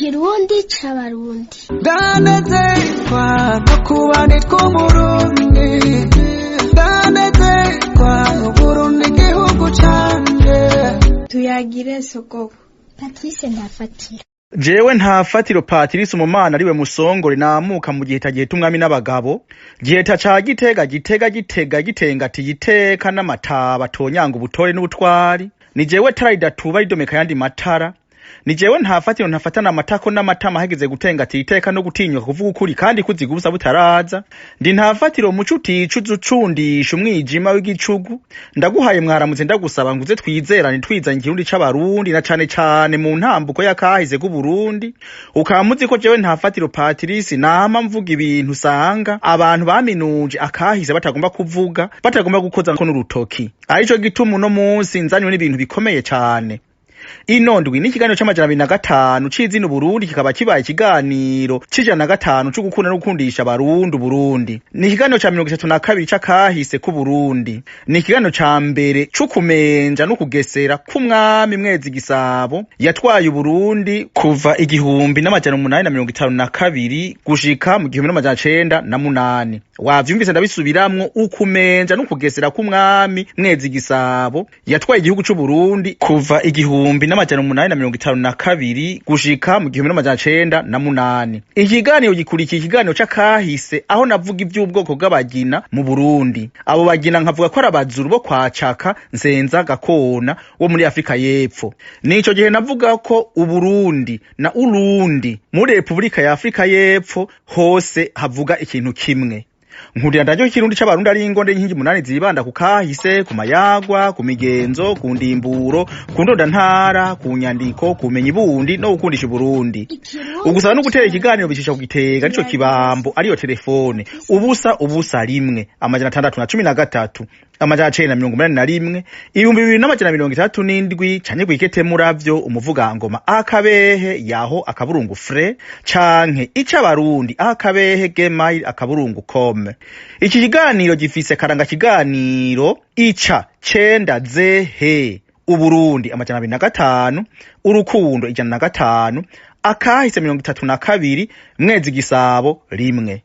Ikirundi c'abarundi. Ndanezerwa no kuba nitwa Umurundi, ndanezerwa Uburundi igihugu canje. Tuyagire sogoko. Patrice Ndafatiro. Jewe Ntafatiro Patrice umumana ariwe musongore namuka mu gihe tagiheta umwami n'abagabo, giheta ca gitenga tiyiteka n'amataba tonyanga ubutore n'ubutwari. Ni jewe tarayida tuba ridomeka yandi matara. Ni jewe Ntafatiro ntafatana amatako n'amatama hageze gutenga tiyiteka no gutinyuka kuvuga ukuri kandi kuzigubusa butaraza. Ndi Ntafatiro mucuti ucundisha umwijima w'igicugu. Ndaguhaye mwaramutse ndagusaba nguze twizerane twizanye ikirundi c'abarundi na cane mu ntambuko y'akahise ku Burundi. Ukamuzi ko jewe Ntafatiro Patrice nama mvuga ibintu usanga abantu baminuje akahise batagomba kuvuga, batagomba gukoza ko n'urutoki. Arico gituma uno munsi nzanywe n'ibintu bikomeye cane. Inondwi ni ikiganiro c'amajana 205 c'izina Burundi kikaba kibaye ikiganiro c'ijana 5 cyo gukunda no gukundisha abarundi Burundi. Ni ikiganiro ca 32 c'akahise ku Burundi. Ni ikiganiro ca mbere cyo kumenja no kugesera k'Umwami MWEZI GISABO yatwaye Burundi kuva 1852 gushika mu 1908. Wavyumvise ndabisubiramwo ukumenja no kugesera k'Umwami MWEZI GISABO yatwaye igihugu c'u Burundi kuva 1852 gushika mu 1908. Ikiganiro gikurikiye ikiganiro c'akahise aho navuga ivy'ubwoko bw'abagina mu Burundi. Abo bagina nkavuga ko arabazuru bo kwacaka nsenza gakona wo muri Afrika y'Epfo. Nico gihe navuga ko Uburundi na Urundi muri Republika ya Afrika y'Epfo hose havuga ikintu kimwe. Nkundira ndaryo ikirundi c'abarundi ari ingonde inkingi 8 zibanda ku kahise, ku mayagwa, ku migenzo, ku ndimburo, ku ndonda ntara, ku nyandiko, ku menyi bundi no gukundisha Burundi. Ugusaba no gutera ikiganiro bicisha ku gitega nico kibambo ariyo telefone ubusa rimwe amajana 613 amajana 981 2237 canye gwikete muravyo umuvugangoma akabehe yaho akaburungu fre canke icabarundi akabehe gmail akaburungu com. Iki kiganiro gifise karanga kiganiro ica cenda zehe Uburundi amajana 205 urukundo 105 akahise 32 MWEZI GISABO rimwe.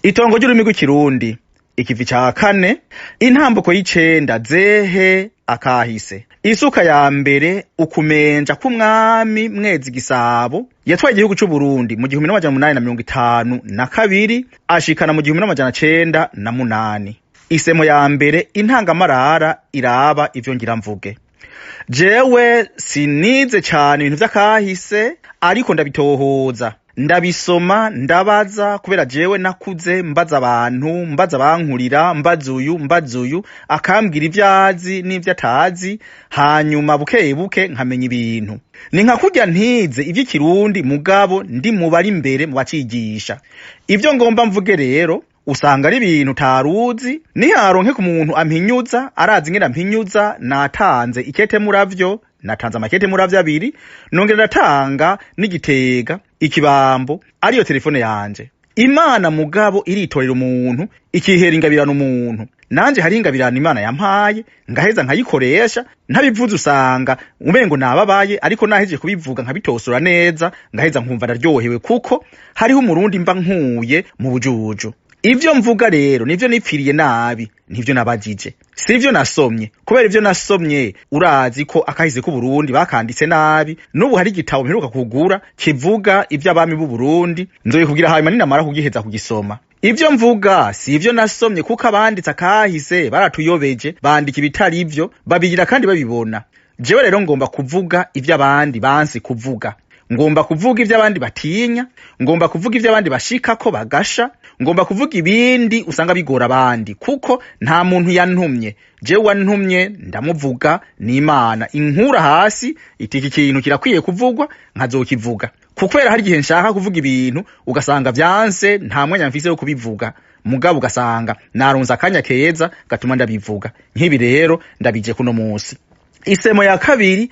Itongo ry'ururimi rw'ikirundi ikivi ca 4 intambuko y'icenda zehe akahise. Isuka ya mbere ukumenja k'Umwami MWEZI GISABO yatwaye igihugu c'u Burundi mu 1852 ashikana mu 1908. Isemo ya mbere intangamarara iraba ivyo ngira mvuge. Jewe sinize cyane ibintu vy'akahise ariko ndabitohoza, ndabisoma, ndabaza kubera jewe nakuze mbaza abantu, mbaza bankurira, mbaza uyu akambwira ivyazi n'ivyo atazi, hanyuma buke nkamenya ibintu. Ni nka kurya ntize ivy'ikirundi mugabo ndi mubari imbere mu bacigisha. Ivyo ngomba mvuge rero usanga ari ibintu taruzi, niharonke ku muntu ampinyuza arazi ngenda mpinyuza. Natanze ikete muravyo, natanze amakete muravyo 2, nongera natanga n'igitega ikibambo ariyo telefone yanje. Imana mugabo iritorera umuntu ikihera ingabirana umuntu, nanje hari ingabirana Imana yampaye ngaheza nkayikoresha ntabivuze usanga umengo nababaye, ariko naheje kubivuga nkabitosora neza ngaheza nkumva ndaryohewe kuko hariho umurundi mba nkuye mu bujuju. Ivyo mvuga rero nivyo nipfiriye nabi, nivyo nabajije, sivyo nasomye. Kubera ivyo nasomye urazi ko akahise ku Burundi bakanditse nabi. Nubu hari igitabo mperuka kugura kivuga ivyo abami b'u Burundi, nzoye kugira hanyuma ninamara kugiheza kugisoma. Ivyo mvuga sivyo nasomye kuko abanditse akahise baratuyobeje, bandika ibitari ivyo babigira kandi babibona. Jewe rero ngomba kuvuga ivyo abandi bansi kuvuga. Ngomba kuvuga ivyo abandi batinya, ngomba kuvuga ivyo abandi bashikako bagasha, ngomba kuvuga ibindi usanga bigora abandi kuko nta muntu yantumye. Jewe wantumye ndamuvuga ni Imana inkura hasi itiki kintu kirakwiye kuvugwa nkazokivuga. Kukwera hari gihe nshaka kuvuga ibintu ugasanga vyanse nta mwanya mfise yo kubivuga, mugabo ugasanga narunza akanya keza gatuma ndabivuga. Nkibi rero ndabije kuno munsi. Isemo ya kabiri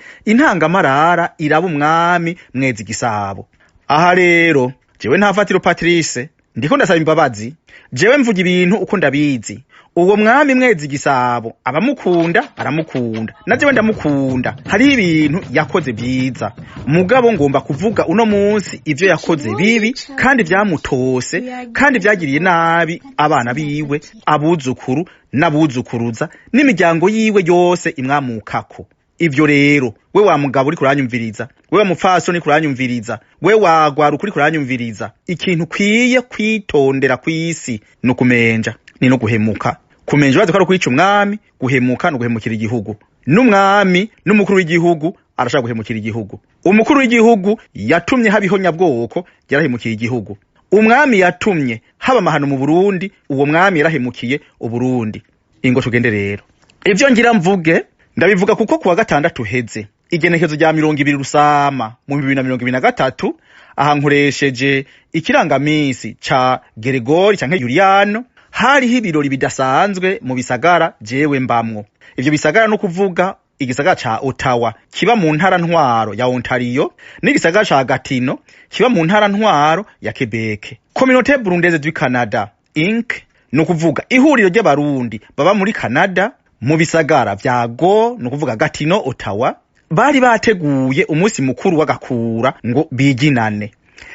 intangamarara iraba Umwami MWEZI GISABO. Aha rero jewe Ntafatiro Patrice ndiko ndasaba imbabazi. Jewe mvuga ibintu uko ndabizi. uwo mwami Mwezi Gisabo abamukunda baramukunda naje ndamukunda hari ibintu yakoze byiza mugabo ngomba kuvuga uno munsi ivyo yakoze bibi kandi vyamutose kandi vyagiriye nabi abana biwe abuzukuru n'abuzukuruza n'imiryango yiwe yose imwamukako. Ivyo rero we wa mugabo uri kuranyumviriza, we wa mupfaso ni kuranyumviriza, we wagwara ukuri kuranyumviriza, ikintu kwiye kwitondera kw'isi no kumenja ni no guhemuka. Kumenja bazi ko ari kwica umwami, guhemuka no guhemukira igihugu. N'umwami n'umukuru w'igihugu arashaka guhemukira igihugu. Umukuru w'igihugu yatumye habiho nyabwoko yarahemukiye igihugu. Umwami yatumye haba amahano mu Burundi, uwo mwami yarahemukiye Uburundi. Ingo tugende rero. Ivyo ngira mvuge ndabivuga kuko kuwa gatandatu heze igenekezo rya 20 Rusama mu 2023 aha nkoresheje ikirangamisi ca Gregori canke Juliano hariho ibirori bidasanzwe mu bisagara jewe mbamwo. Ivyo bisagara no kuvuga igisagara ca Ottawa kiba mu ntara ntwaro ya Ontario n'igisagara ca Gatineau kiba mu ntara ntwaro ya Quebec. Communauté burundaise du Canada Inc. no kuvuga ihuriro ry'abarundi baba muri Canada mu bisagara vya Go no kuvuga Gatineau Ottawa bari bateguye umunsi mukuru w'agakura ngo biginane.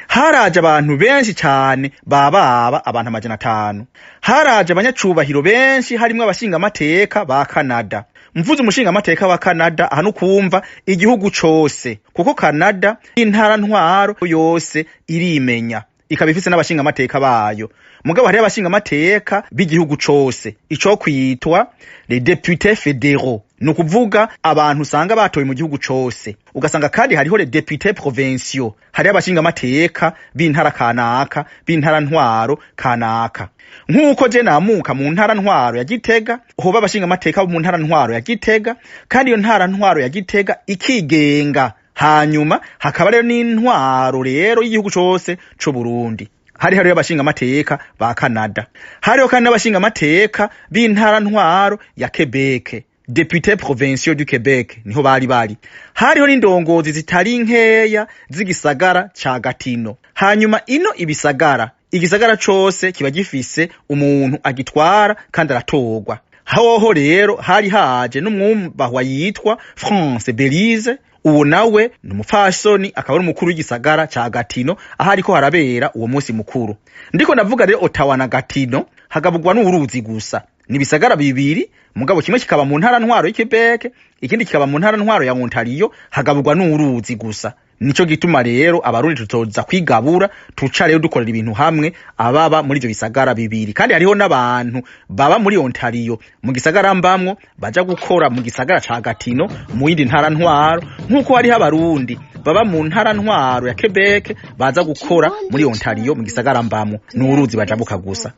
Haraje abantu benshi cyane bababa abantu 500. Haraje abanyacubahiro benshi harimwe abashinga amateka ba Canada. Mvuze umushinga amateka wa Canada aha no kumva igihugu cose kuko Canada intara ntwaro yose irimenya ikabifise n'abashinga amateka bayo. Mugabo hari abashinga amateka b'igihugu cose ico kwitwa les députés fédéraux no kuvuga abantu usanga batoye mu gihugu cose. Ugasanga kandi hariho les députés provinciaux hari abashinga amateka b'intara kanaka b'intara ntwaro kanaka. Nkuko je namuka mu ntara ntwaro ya Gitega hoba abashinga amateka mu ntara ntwaro ya Gitega kandi iyo ntara ntwaro ya Gitega ikigenga. Hanyuma hakaba rero n'intwaro rero y'igihugu cose co Burundi. Hariho abashinga amateka ba Canada. Hariho kandi abashinga amateka b'intara ntwaro ya Quebec, députés provinciaux du Québec niho bari. Hariho n'indongozi zitari nkeya z'igisagara ca Gatineau. Hanyuma ino ibisagara igisagara cose kiba gifise umuntu agitwara kandi aratorwa. Hoho rero hari haje n'umwumbahwa yitwa France Belize. Uwo nawe numufasoni akaba ari umukuru w'igisagara ca Gatineau aha ariko harabera uwo munsi mukuru. Ndiko navuga rero Ottawa na Gatineau hagabugwa n'uruzi gusa. Ni bisagara bibiri mugabo kimwe kikaba mu ntara ntwaro y'Quebec ikindi kikaba mu ntara ntwaro ya Ontario hagabugwa n'uruzi gusa. Nico gituma rero abarundi tutoza kwigabura tuca rero dukorera ibintu hamwe ababa muri ivyo bisagara bibiri. Kandi hariho n'abantu baba muri Ontario mu gisagara mbamwo baja gukora mu gisagara ca Gatineau mu yindi ntara ntwaro nkuko hariho abarundi baba mu ntara ntwaro ya Quebec baza gukora muri Ontario mu gisagara mbamwo n'uruzi bajabuka gusa.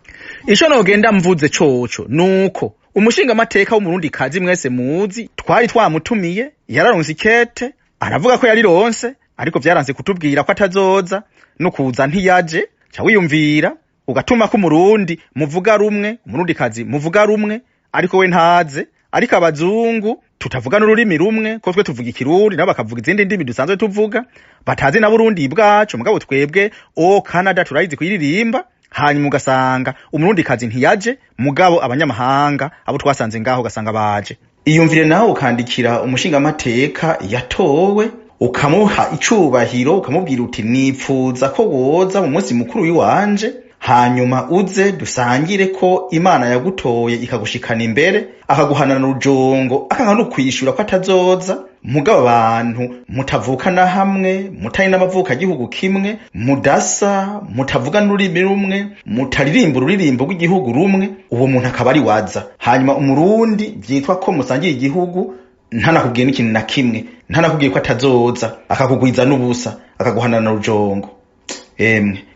Ico nogenda mvuze coco nuko umushinga amateka w'umurundi kazi mwese muzi twari twamutumiye yararonse ikete aravuga ko yarironse ariko vyaranze kutubwira ko atazoza no kuza ntiyaje. Ca wiyumvira ugatuma ko umurundi muvuga rumwe umurundi kazi muvuga rumwe ariko we ntaze. Ariko abazungu tutavuga n'ururimi rumwe ko twe tuvuga ikirundi nabo bakavuga izindi ndimi dusanzwe tuvuga batazi na Burundi bwacu mugabo twebwe Canada turayizi kuyiririmba. Hanyuma ugasanga umurundi kazi ntiyaje mugabo abanyamahanga abo twasanze ngaho gasanga baje. Iyumvire nawe ukandikira umushinga amateka yatowe ukamuha icubahiro ukamubwira uti nipfuza ko woza mu munsi mukuru wiwanje hanyuma uze dusangire ko Imana yagutoye ikagushikana imbere akaguhanana urujongo akanga no kwishura ko atazoza. Mugabo abantu mutavukana hamwe mutari n'amavuka gihugu kimwe mudasa mutavuga n'ururimi rumwe mutaririmba ururirimbo rw'igihugu rumwe uwo muntu akaba ari waza. Hanyuma umurundi vyitwa ko musangiye igihugu ntanakubwiye n'ikintu na kimwe ntanakubwiye ko atazoza akakugwiza n'ubusa akaguhanana urujongo.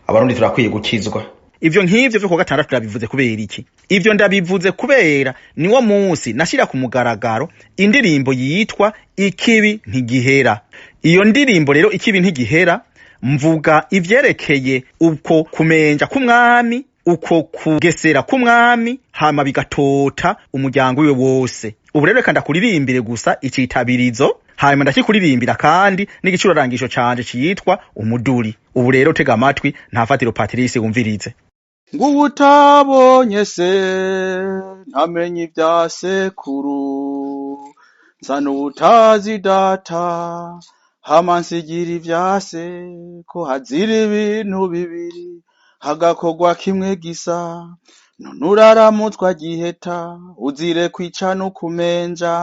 Abarundi turakwiye gukizwa. Ivyo nk'ivyo vyo ku gatandatu ndabivuze kubera iki? Ivyo ndabivuze kubera niwo munsi nashira ku mugaragaro indirimbo yitwa Ikibi Ntigihera. Iyo ndirimbo rero Ikibi Ntigihera mvuga ivyerekeye uko kumenja k'umwami uko kugesera k'umwami hama bigatota umuryango wiwe wose. Ubu rero reka ndakuririmbire gusa icitabirizo hanyuma ndakikuririmbira kandi n'igicurarangisho canje citwa umuduri. Ubu rero tega amatwi nta fatiro Patrice wumvirize. Ng'uwutabonye se ntamenye ibya sekuru, nsa n'uwutazi data hama nsigira ibya se, ko hazira ibintu bibiri hagakorwa kimwe gisa. None uraramutswa giheta uzire kwica no kumenja,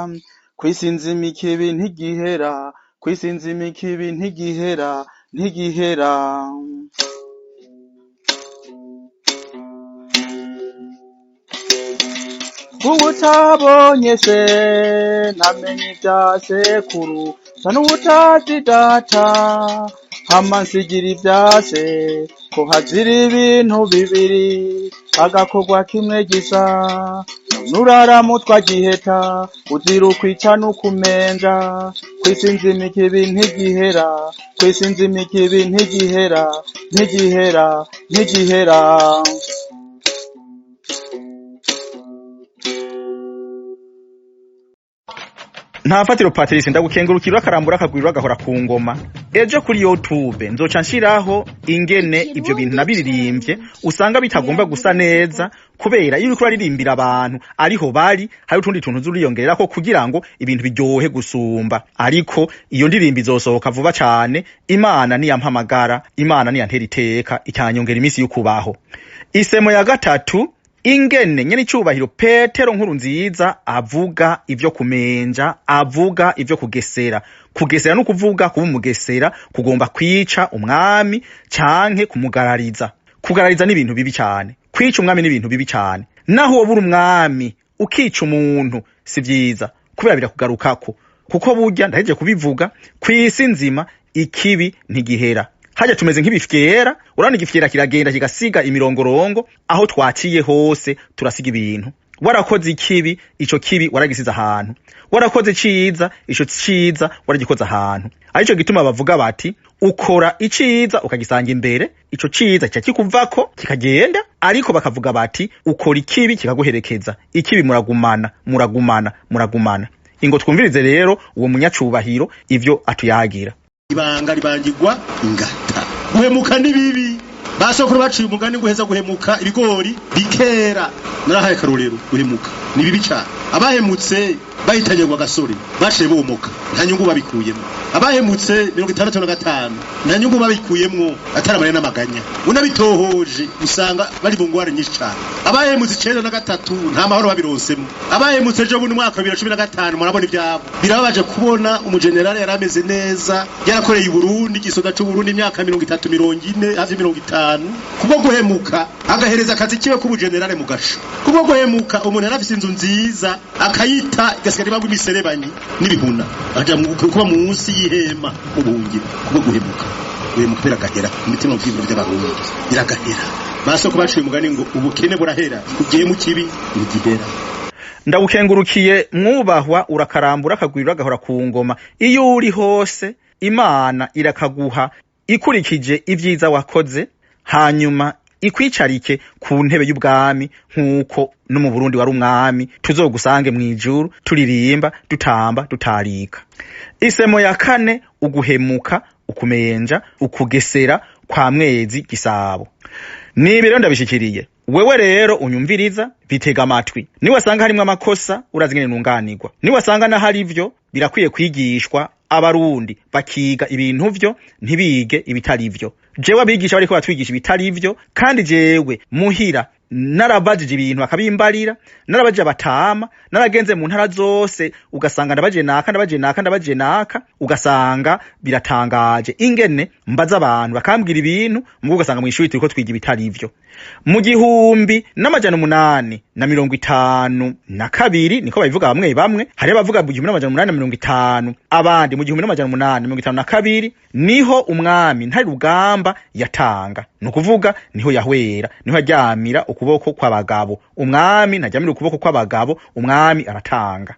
kwisi nzima ikibi ntigihera, kwisi nzima ikibi ntigihera, ntigihera. Uwutabonye se ntamenye ibya sekuru, nsa n'uwutazi data hama nsigira ibya se, ko hazira ibintu bibiri hagakorwa kimwe gisa. None uraramutwa giheta uzira ukwica n'ukumenja, kwisi nzima ikibi ntigihera, kwisi nzima ikibi ntigihera, ntigihera, ntigihera. Ntafatiro Patrice ndagukengurukira akarambura akagwirwa agahora ku ngoma. Ejo kuri YouTube nzoca nshiraho ingene ivyo bintu nabiririmbye usanga bitagomba gusa neza, kubera iyo uriko uraririmbira abantu ariho bari hari utundi tuntu zuriyongerera ko kugira ngo ibintu biryohe gusumba. Ariko iyo ndirimbo izosohoka vuba cane. Imana niyampamagara, Imana niyantera iteka icyanyongera iminsi y'ukubaho. Isemo ya gatatu, ingene nyene icubahiro Petero nkuru nziza avuga ivyo kumenja, avuga ivyo kugesera. Kugesera no kuvuga kuba umugesera kugomba kwica umwami canke kumugarariza. Kugarariza ni ibintu bibi cyane, kwica umwami ni ibintu bibi cyane. Naho wobura umwami ukica umuntu si vyiza, kubera birakugarukako. Kuko burya ndaheje kubivuga, kwisi nzima ikibi ntigihera. Haja tumeze nk'ibifyera, urana igifyera kiragenda kigasiga imirongorongo, aho twaciye hose turasiga ibintu. Warakoze ikibi, ico kibi waragisiza ahantu. Warakoze ciza, ico ciza waragikoza ahantu. Arico gituma bavuga bati ukora iciza ukagisanga imbere, ico ciza kikuvako kikagenda. Ariko bakavuga bati ukora ikibi kikaguherekeza, ikibi muragumana, muragumana, muragumana. Ingo twumvirize rero uwo munyacubahiro ivyo atuyagira. Ibanga ribangirwa ingata, guhemuka ni bibi. Basokuru baciye umugani guheza guhemuka ibigori bikera. Narahaye karorero guhemuka ni bibi cyane. Abahemutse bahitanye RWAGASORE baciye bomoka, nta nyungu babikuyemo. Abahemutse 65 nta nyungu babikuyemo, ataramane n'amaganya. Unabitohoje usanga bari bungware nyinshi cyane. Abahemutse 93 nta mahoro babironsemo. Abahemutse ejo bundi mwaka 2015 murabona ibyabo. Birababaje kubona umugenerale yarameze neza, yarakoreye Burundi, igisoda cy'u Burundi imyaka 30 40 hafi 50, kubwo guhemuka agahereza akazi kiwe ku bugenerale mu gasho. Kubwo guhemuka umuntu yarafise inzu nziza akayita gasigara bagwa imiserebanyi n'ibihuna, aja mu kuba munsi y'ihema ubungiro. Kubwo guhemuka biragahera imitima y'ibintu by'abarundi biragahera. Basoko baciye umugani ngo ubukene burahera, ugiye mu kibi ntigihera. Ndagukengurukiye mwubahwa urakarambura akagwirwa agahora ku ngoma. Iyo uri hose Imana irakaguha ikurikije ivyiza wakoze, hanyuma ikwicarike ku ntebe y'ubwami, nkuko no mu Burundi wari umwami. Tuzogusange mwijuru turirimba, dutamba, dutarika. Isemo ya kane, uguhemuka, ukumenja, ukugesera kwa Mwezi Gisabo. Nibiro ndabishikiriye. Wewe rero unyumviriza bitega amatwi. Niwasanga harimwe amakosa urazingene nunganirwa. Niwasanga na hari ivyo birakwiye kwigishwa, abarundi bakiga ibintu vyo ntibige ibitari vyo. Jewe abigisha bariko batwigisha ibitari vyo, kandi jewe muhira narabajije ibintu bakabimbarira, narabajije abatama, naragenze mu ntara zose ugasanga ndabaje naka, ugasanga biratangaje ingene mbaza abantu bakambwira ibintu mugo ugasanga mu ishuri turiko twiga ibitari vyo. Mu 1852 niko babivuga bamwe, hari abavuga mu 1850, abandi mu 1852 niho umwami Ntare Rugamba yatanga. Nukuvuga niho yahwera, niho aryamira ukuboko kw'abagabo. Umwami ntajyamira ukuboko kw'abagabo, umwami aratanga.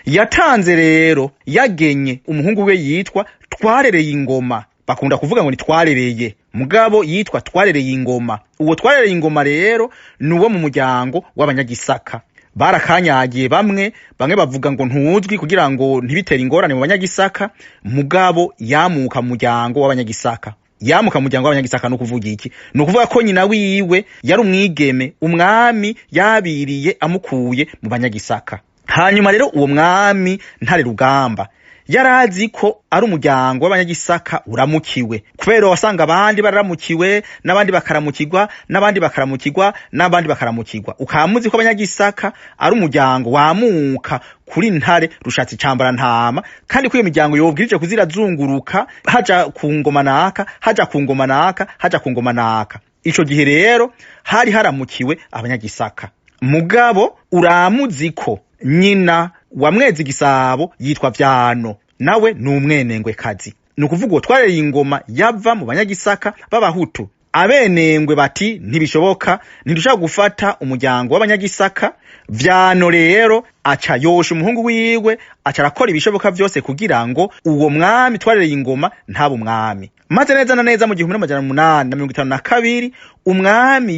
Yatanze rero, yagenye umuhungu we yitwa Twarereyingoma. Bakunda kuvuga ngo ni Twarereye, mugabo yitwa Twarereyingoma. Uwo Twarereyingoma rero nuwo mu muryango w'abanyagisaka. Barakanyagiye bamwe bavuga ngo ntuzwi kugira ngo ntibitera ingorane mu banyagisaka, mugabo yamuka mu muryango w'abanyagisaka. yamuka mu muryango w'abanyagisaka no kuvuga iki no kuvuga ko nyina wiwe yari umwigeme umwami yabiriye amukuye mu banyagisaka. Hanyuma rero uwo mwami Ntare Rugamba yarazi ko ari umuryango w'abanyagisaka uramukiwe, kubera wasanga abandi baramukiwe n'abandi bakaramukirwa n'abandi bakaramukirwa n'abandi bakaramukirwa, ukamuzi ko abanyagisaka ari umuryango wamuka kuri Ntare Rushatsi Cambara Ntama, kandi ko iyo miryango yobwirije kuzirazunguruka haja ku ngoma naka haja ku ngoma naka haja ku ngoma naka. Ico gihe rero hari haramukiwe abanyagisaka. Mugabo uramuzi ko nyina wa Mwezi Gisabo yitwa Vyano, nawe n'umwenengwe kazi. Nukuvuga ngo Twarereyingoma yava mu banyagisaka b'abahutu. Abenengwe bati ntibishoboka, ntidushaka gufata umuryango w'abanyagisaka. Vyano rero aca yosha umuhungu wiwe, aca arakora ibishoboka vyose kugira ngo uwo mwami Twarereyingoma ntaba umwami. Maze neza na neza mu 1852 umwami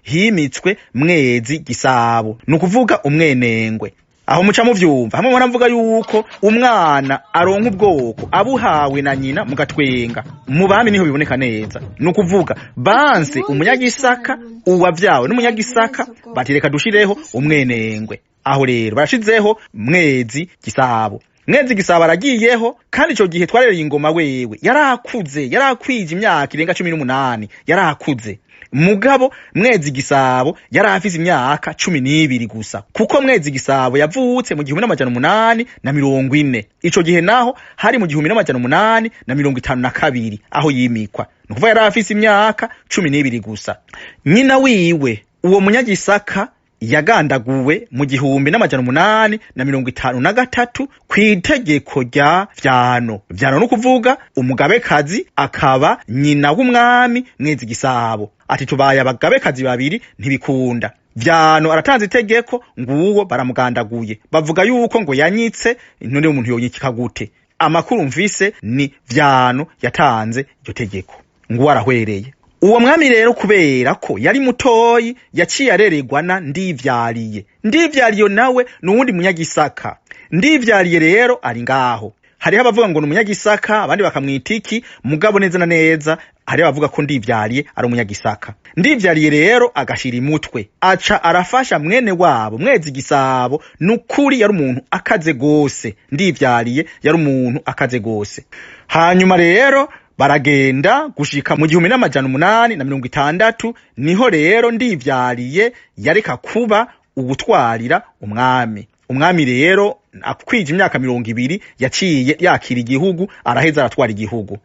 himitswe Mwezi Gisabo, nukuvuga umwenengwe. Aho muca muvyumva hamwe muravuga yuko umwana aronka ubwoko abuhawe na nyina mugatwenga. Mu bami niho biboneka neza, nukuvuga banse umunyagisaka uwavyawe n'umunyagisaka batireka dushireho umwenengwe. Aho rero barashizeho Mwezi Gisabo. Mwezi Gisabo aragiyeho, kandi ico gihe Twarereyingoma wewe yarakwije imyaka irenga 18, yarakuze. Mugabo Mwezi Gisabo yarafise imyaka 12 gusa, kuko Mwezi Gisabo yavutse mu 1840. Ico gihe naho hari mu 1852 aho yimikwa, nukuvuga yarafise imyaka 12 gusa. Nyina wiwe uwo munyagisaka yagandaguwe mu 1853 kwitegeko rya Vyano. Vyano no kuvuga umugabekazi akaba nyina w'umwami Mwezi Gisabo. Ati tubaye abagabekazi babiri ntibikunda. Vyano aratanze itegeko nguwo baramugandaguye, bavuga yuko ngo yanyitse. None umuntu yonyikika gute? Amakuru mvise ni Vyano yatanze iryo tegeko, nguwo arahwereye. Uwo mwami rero kubera ko yari mutoyi yaciye areregwa na Ndivyariye. Ndivyariye nawe n'uwundi munyagisaka. Ndivyariye rero ari ngaho. Hariho abavuga ngo n'umunyagisaka, abandi bakamwita iki, mugabo neza na neza hariho abavuga ko Ndivyariye ari umunyagisaka. Ndivyariye rero agashira imutwe, aca arafasha mwene wabo Mwezi Gisabo. Nukuri yari umuntu akaze gose, Ndivyariye yari umuntu akaze gose. Hanyuma rero baragenda gushika mu 1860 niho rero Ndivyariye yareka kuba ubutwarira umwami. Umwami rero akwije imyaka 20 yaciye yakira igihugu, araheza aratwara igihugu.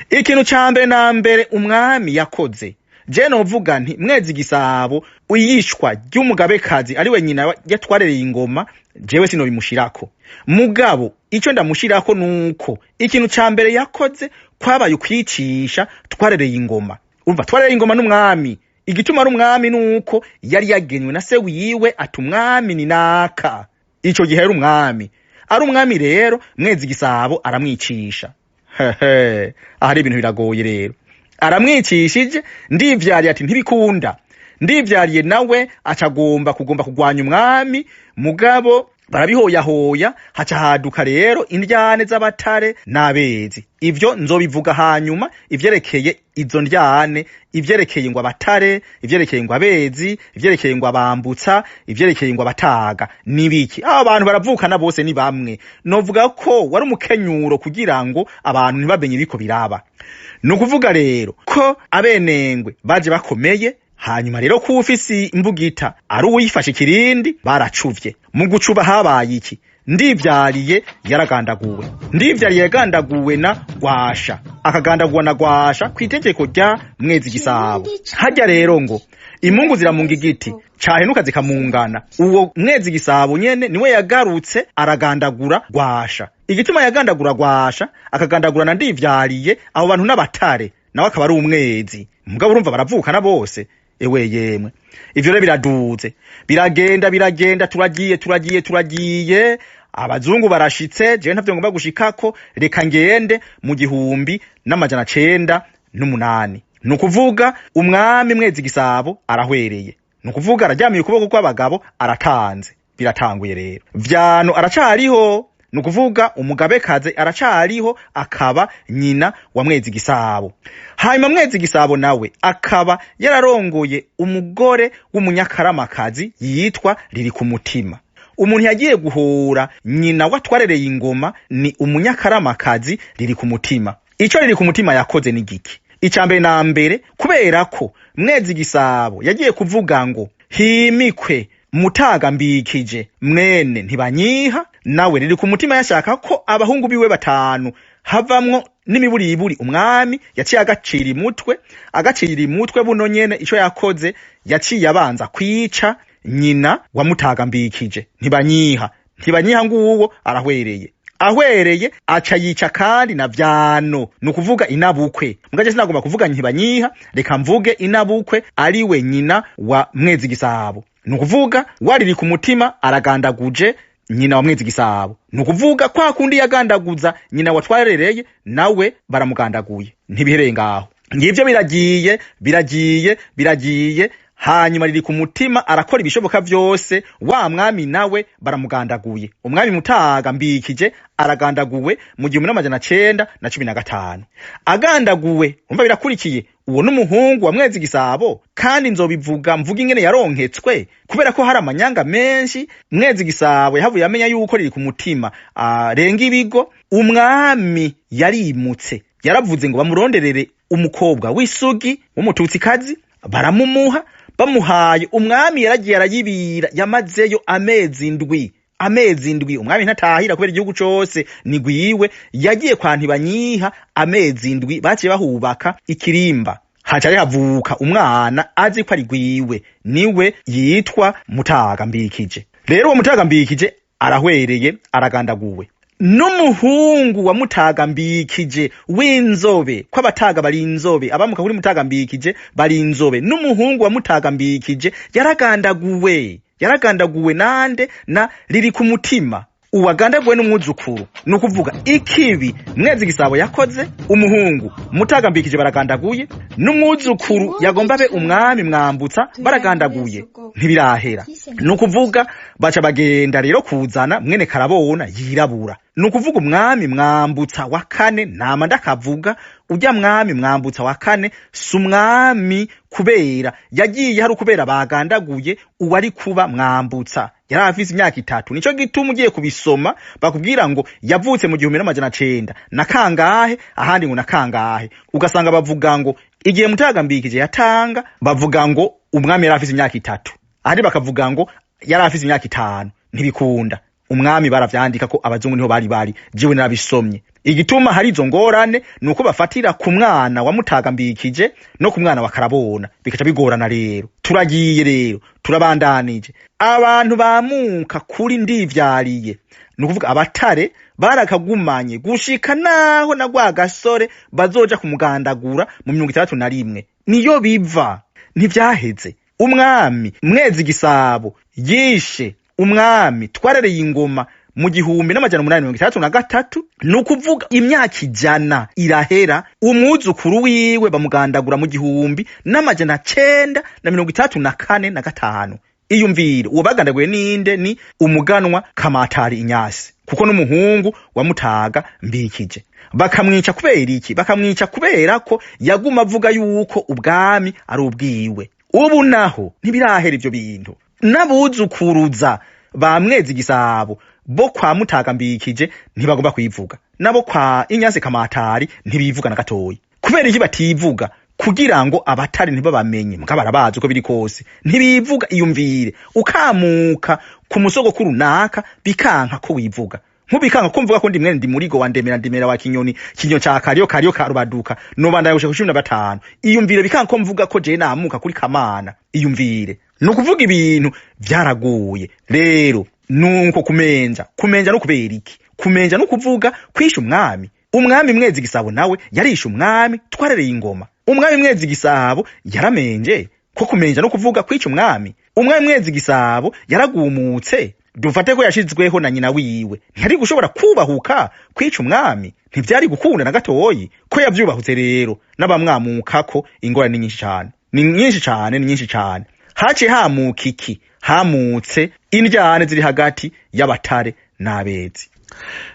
Ikintu cambere na mbere umwami yakoze, je novuga nti Mwezi Gisabo uyishwa ry'umugabekazi ari we nyina yatwarereyingoma, jewe sino bimushirako. Mugabo ico ndamushirako nuko ikintu cambere yakoze kwabaye ukwicisha Twarereyingoma. Umva Twarereyingoma n'umwami, igituma ari umwami nuko yari yagenywe na se wiwe ati umwami ni naka. Ico gihe ari umwami rero Mwezi Gisabo aramwicisha. Ahari ibintu biragoye rero, aramwicishije. Ndivyariye ati ntibikunda. Ndivyariye nawe acagomba kugwanya umwami, mugabo barabihoyahoya, haca haduka rero indyane z'abatare n'abezi. Ivyo nzobivuga hanyuma, ivyerekeye izo ndyane, ivyerekeye ngo abatare, ivyerekeye ngo abezi, ivyerekeye ngo abambutsa, ivyerekeye ngo abataga nibiki. Abantu baravukana bose ni bamwe. Novuga ko wari umukenyuro kugira ngo abantu ntibabenye ibiko biraba. Nukuvuga rero ko abenengwe baje bakomeye. Hanyuma rero ku ufisi imbugita ari uwifashe kirindi baracuvye. Mu gucuba habaye iki? Ndivyariye yaragandaguwe. Ndivyariye yagandaguwe na Rwasha, akagandaguwa na Rwasha kwitegeko rya Mwezi Gisabo. Hajya rero ngo imungu ziramunga igiti cahenuka zikamungana. Uwo Mwezi Gisabo nyene niwe yagarutse aragandagura Rwasha. Igituma yagandagura Rwasha akagandagura na Ndivyariye, abo bantu n'abatare nawe akaba ari umwezi. Mugabo urumva baravukana bose. Ewe yemwe, ivyo rero biraduze, biragenda, turagiye. Abazungu barashitse, je ntavyo ngomba gushikako, reka ngende mu 1908. Nukuvuga umwami Mwezi Gisabo arahwereye. Nukuvuga araryamiye ukuboko kw'abagabo aratanze. Biratanguye rero. Vyano aracariho, nukuvuga umugabekazi aracariho akaba nyina wa Mwezi Gisabo. Hanyuma Mwezi Gisabo nawe akaba yararongoye umugore w'umunyakaramakazi yitwa Riri ku mutima. Umuntu yagiye guhura nyina wa Twarereyingoma ni umunyakaramakazi Riri ku mutima. Ico Riri ku mutima yakoze ni giki? Icambere na mbere kubera ko Mwezi Gisabo yagiye kuvuga ngo himikwe Mutaga mbikije mwene ntibanyiha, nawe Riri ku mutima yashaka ko abahungu biwe batanu havamwo n'imiburiburi umwami yaciye agacira imutwe buno nyene ico yakoze yaciye abanza kwica nyina wa Mutaga mbikije ntibanyiha nguwo ahwereye aca yica kandi na vyano nukuvuga inabukwe. Mugaje sinagomba kuvuga ntibanyiha, reka mvuge inabukwe ariwe nyina wa Mwezi Gisabo. Nukuvuga wariri ku mutima aragandaguje nyina wa Mwezi Gisabo. Nukuvuga kwa kundi yagandaguza nyina wa Twarereye nawe baramugandaguye. Ntibihereye ngaho. Ngivyo biragiye hanyuma Riri ku mutima arakora ibishoboka vyose, wa mwami nawe baramugandaguye. Umwami Mutaga mbikije aragandaguwe mu 1915. Agandaguwe umva birakurikiye uwo n'umuhungu wa Mwezi Gisabo, kandi nzobivuga mvuga ingene yaronketswe kubera ko hari amanyanga menshi. Mwezi Gisabo yahavuye amenya yuko Riri ku mutima arenga ibigo. Umwami yarimutse yaravuze ngo bamuronderere umukobwa w'isugi w'umututsikazi, baramumuha. Bamuhaye umwami yaragiye arayibira, yamazeyo amezi indwi. Umwami ntatahira kubera igihugu cose ni wiwe, yagiye kwa ntibanyiha amezi indwi. Baciye bahubaka ikirimba, haca havuka umwana azi ko ari wiwe, niwe yitwa Mutaga mbikije. Rero uwo Mutaga mbikije arahwereye aragandaguwe. N'umuhungu wa Mutaga mbikije w'inzobe, kwa Bataga bari inzobe, abamuka kuri Mutaga mbikije bari inzobe. N'umuhungu wa Mutaga mbikije yaragandaguwe nande na Riri ku mutima. Uwagandaguwe n'umwuzukuru, nukuvuga ikibi Mwezi Gisabo yakoze, umuhungu Mutaga mbikije baragandaguye, n'umwuzukuru yagomba be Umwami Mwambutsa baragandaguye. Ntibirahera, nukuvuga baca bagenda rero kuzana mwene Karabona yirabura. Nukuvuga Umwami Mwambutsa wa kane, nama ndakavuga ujya Mwami Mwambutsa wa kane sumwami kubera yagiye hari kubera bagandaguye uwari kuba Mwambutsa. Yari afise imyaka 3. Nico gituma ugiye kubisoma bakubwira ngo yavutse mu 1900 na kangahe, ahandi ngo na kangahe. Ugasanga bavuga ngo igihe Mutaga mbikije yatanga, bavuga ngo umwami yari afise imyaka 3, ahandi bakavuga ngo yari afise imyaka 5. Ntibikunda. Umwami baravyandika ko abazungu niho bari jewe narabisomye. Igituma hari izo ngorane nuko bafatira ku mwana wa Mutaga mbikije no ku mwana wa Karabona, bikaca bigorana. Rero turagiye rero turabandanije. Abantu bamuka kuri Ndivyariye, nukuvuga abatare barakagumanye gushika naho na Rwagasore bazoja kumugandagura mu 1931. Niyo biva ntivyaheze. Umwami Mwezi Gisabo yishe umwami Twarereyingoma mu 1863, nukuvuga imyaka 100 irahera. Umwuzukuru wiwe bamugandagura mu 1935. Iyumvire uwo bagandaguye ninde? Ni Umuganwa Kamatari Inyasi, kuko n'umuhungu wa Mutaga mbikije. Bakamwica kubera iki? Bakamwica kubera ko yaguma avuga yuko Ubgâmi ari ubwiwe. Ubu naho ntibirahera ivyo bintu. Nabuzukuruza ba Mwezi Gisabo bo kwa Mutaga mbikije ntibagomba kwivuga, nabo kwa Inyasi Kamatari ntibivuga na gatoyi. Kubera iki bativuga? Kugira ngo abatari ntibabamenye, muka barabazi uko biri kose ntibivuga. Iyumvire ukamuka ku musogokuru naka bikanka ko wivuga, nkubikanga kumvuga ko ndi mwene ndi murigo wa ndemera wa kinyo ca kariyo ka rubaduka nobanda yoshe ku 15. Iyumvire bikanka ko mvuga ko je namuka kuri Kamana. Iyumvire nukuvuga ibintu vyaraguye. Rero nuko kumenja no kubera iki? Kumenja no kuvuga kwisha umwami. Umwami Mwezi Gisabo nawe yarisha umwami Twarereyingoma. Umwami Mwezi Gisabo Yarámēnje ko kumenja no kuvuga kwica umwami. Umwami Mwezi Gisabo yaragumutse, dufate ko yashizweho na nyina wiwe, ntiyari gushobora kubahuka kwica umwami. Ntivyari gukunda na gatoyi ko yavyubahutse. Rero n'abamwamukako ingorane ni nyinshi cyane. Hace hamuka iki? Hamutse indyane ziri hagati y'abatare n'abezi.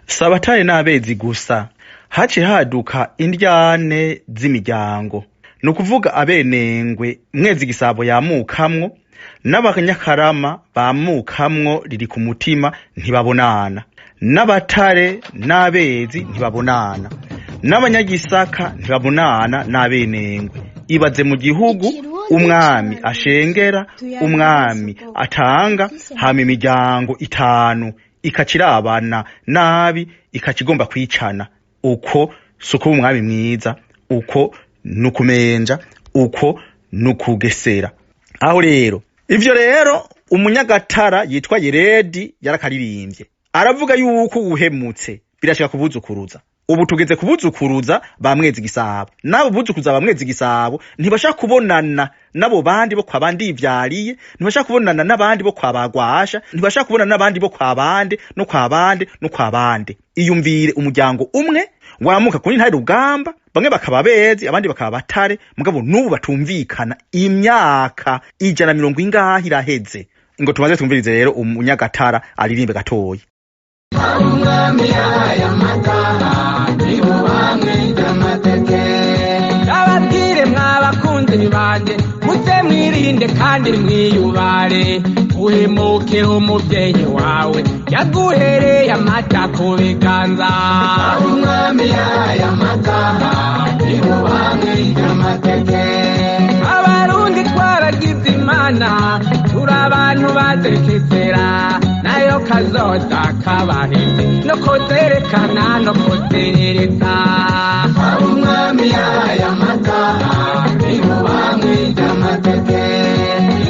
Sabatari n'abezi gusa haciye haduka indyane z'imiryango, nukuvuga abenengwe Mwezi Gisabo yamukamwo n'abanyakarama bamukamwo riri ku mutima ntibabonana, n'abatare n'abezi ntibabonana, n'abanyagisaka ntibabonana n'abenengwe. Ibaze mu gihugu umwami ashengera, umwami atanga, hama imiryango itanu ikacirabana nabi ikakigomba kwicana. Uko suko umwami mwiza, uko nukumenja, uko nukugesera. Aho rero ivyo rero umunyagatara yitwa Yeredi yarakaririmbye, aravuga yuko uhemutse birashika kubuzukuruza. Ubu tugeze kubuzukuruza ba Mwezi Gisabo, nabo buzukuruza ba Mwezi Gisabo ntibashaka kubonana nabo bandi bo kwa NDIVYARIYE, ntibashaka kubonana n'abandi bo kwa RWASHA, ntibashaka kubonana n'abandi bo kwa bande no kwa bande no kwa bande. Iyumvire umuryango umwe wamuka kuri Ntare Rugamba, bamwe bakaba abezi abandi bakaba batare, mugabo nubu batumvikana imyaka 120 iraheze. Ngo tumaze tumvirize rero umunyagatara aririmbe gatoyi. Umwami aya mataha nibubange ndamateke, ababwire mwabakunzi banje mute mwirinde kandi mwiyubare, uhemuke umuvyeyi wawe yaguhereye amata ku biganza. Umwami aya mataha nibubange ndamateke, abarundi twaragize imana turi abantu batekesera, nayo kazoza kabaheze no kozerekana no kozereza. Umwami aya mataha nibubange ndamateke,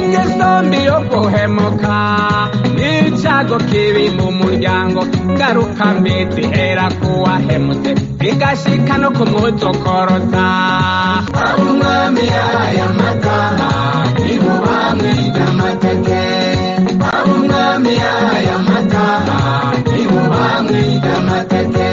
ingeso mbi yo guhemuka n'icago kibi mu muryango, ngaruka mbi zihera kuwahemutse zigashika no kumwuzokoroza. Umwami aya mataha nibubange ndamateke, umwami aya mataha nibubange ndamateke.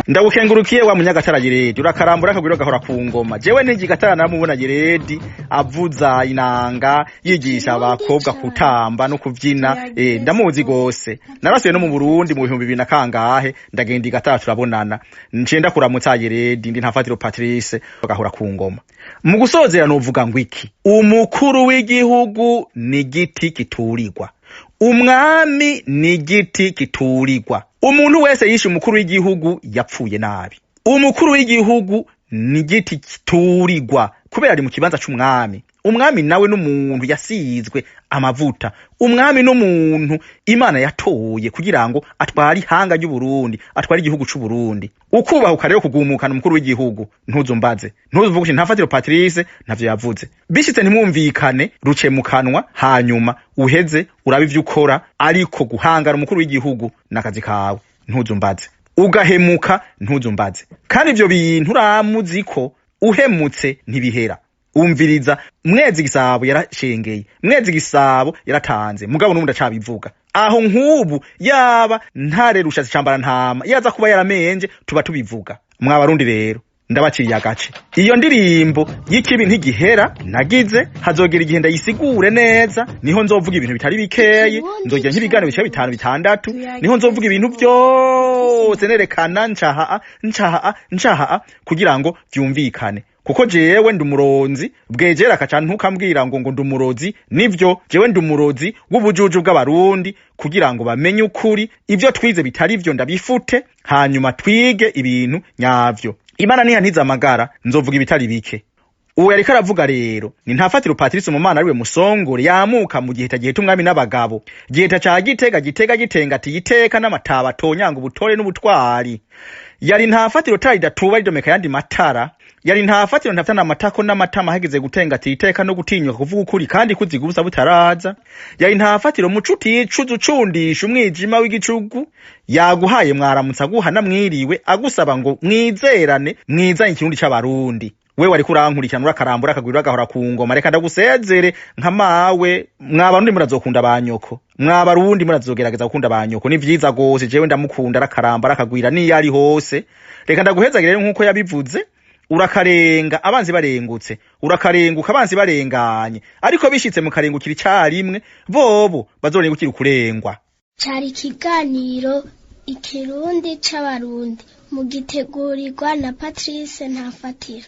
Ndagukengurukiye wa munyagatara Yeredi, urakarambura akagwiro gahora ku ngoma. Jewe n'ingigatara namubona Yeredi avuza inanga yigisha abakobwa kutamba no kuvyina, ndamuzi gose. Narasuye no mu Burundi mu 2000 kangahe, ndagenda igatara turabonana. Ncenda kuramutsa Yeredi ndi Ntafatiro Patrice gahora ku ngoma. Mu gusozera novuga ngo iki, umukuru w'igihugu ni giti kiturirwa, umwami ni giti kiturirwa. Umuntu wese yishe umukuru w'igihugu yapfuye nabi. Umukuru w'igihugu ni giti kiturirwa kubera ari mu kibanza c'umwami. Umwami nawe n'umuntu yasizwe amavuta. Umwami n'umuntu Imana yatoye kugira ngo atware ihanga ry'u Burundi, atware igihugu c'u Burundi. Ukubahuka rero kugumukana umukuru w'igihugu ntuzumbaze, ntuzuvuga Ntafatiro Patrice ntavyo yavuze. Bishitse ntimwumvikane ruce mu kanwa, hanyuma uheze urabe ivyo ukora, ariko guhangana umukuru w'igihugu nakazi kawe ntuzumbaze. Ugahemuka ntuzumbaze. Kandi ivyo bintu uramuziko uhemutse ntibihera. Umviriza Mwezi Gisabo yarashengeye, Mwezi Gisabo yaratanze, mugabo n'umuntu acabivuga. Aho nk'ubu yaba Ntare Rushatsi cambara ntama yaza kuba Yarámēnje tuba tubivuga. Mwabarundi rero ndabaciriye agace. Iyo ndirimbo y'ikibi ntigihera nagize, hazogera igihe ndayisigure neza, niho nzovuga ibintu bitari bikeyi, nzogera nk'ibigano bice 5 6, niho nzovuga ibintu byose nerekana ncaha kugira ngo vyumvikane. Kuko jewe ndumuronzi bwegera kacana ntukambwira ngo ndumurozi, nivyo jewe ndumurozi w'ubujuju bw'abarundi kugira ngo bamenye ukuri, ivyo twize bitari vyo ndabifute, hanyuma twige ibintu nyavyo. Imana niyantiza amagara nzovuga ibitari bike. Uwo yariko aravuga rero ni Ntafatiro Patrice umumana ariwe musongore yamuka mu gihe tagihe tumwami n'abagabo, gihe ca gitega gitenga ati yiteka n'amataba tonyanga ubutore n'ubutwari. Yari Ntafatiro datuba ridomeka yandi matara, yari Ntafatiro ntafitana amatako n'amatama hageze gutenga ati yiteka no gutinyuka kuvuga ukuri kandi kuzigubuza butaraza. Yari Ntafatiro mucuti cuzu cundisha umwijima w'igicugu, yaguhaye mwaramutsa guhana mwiriwe agusaba ngo mwizerane mwizanye ikirundi c'abarundi. We wari kurankurikirana urakarambura akagwira gahora ku ngoma, reka ndagusezere nka mawe. Mwabarundi murazokunda banyoko, mwabarundi murazogerageza gukunda banyoko, ni vyiza gose. Jewe ndamukunda arakarambura akagwira ni yari hose. Reka ndaguhezagire rero nkuko yabivuze, urakarenga abanzi barengutse, urakarenguka abanzi barenganye, ariko bishitse mu karengukira icarimwe bobo bazorengukira kurengwa. Cari ikiganiro Ikirundi c'abarundi mugitegurirwa na Patrice Ntafatira.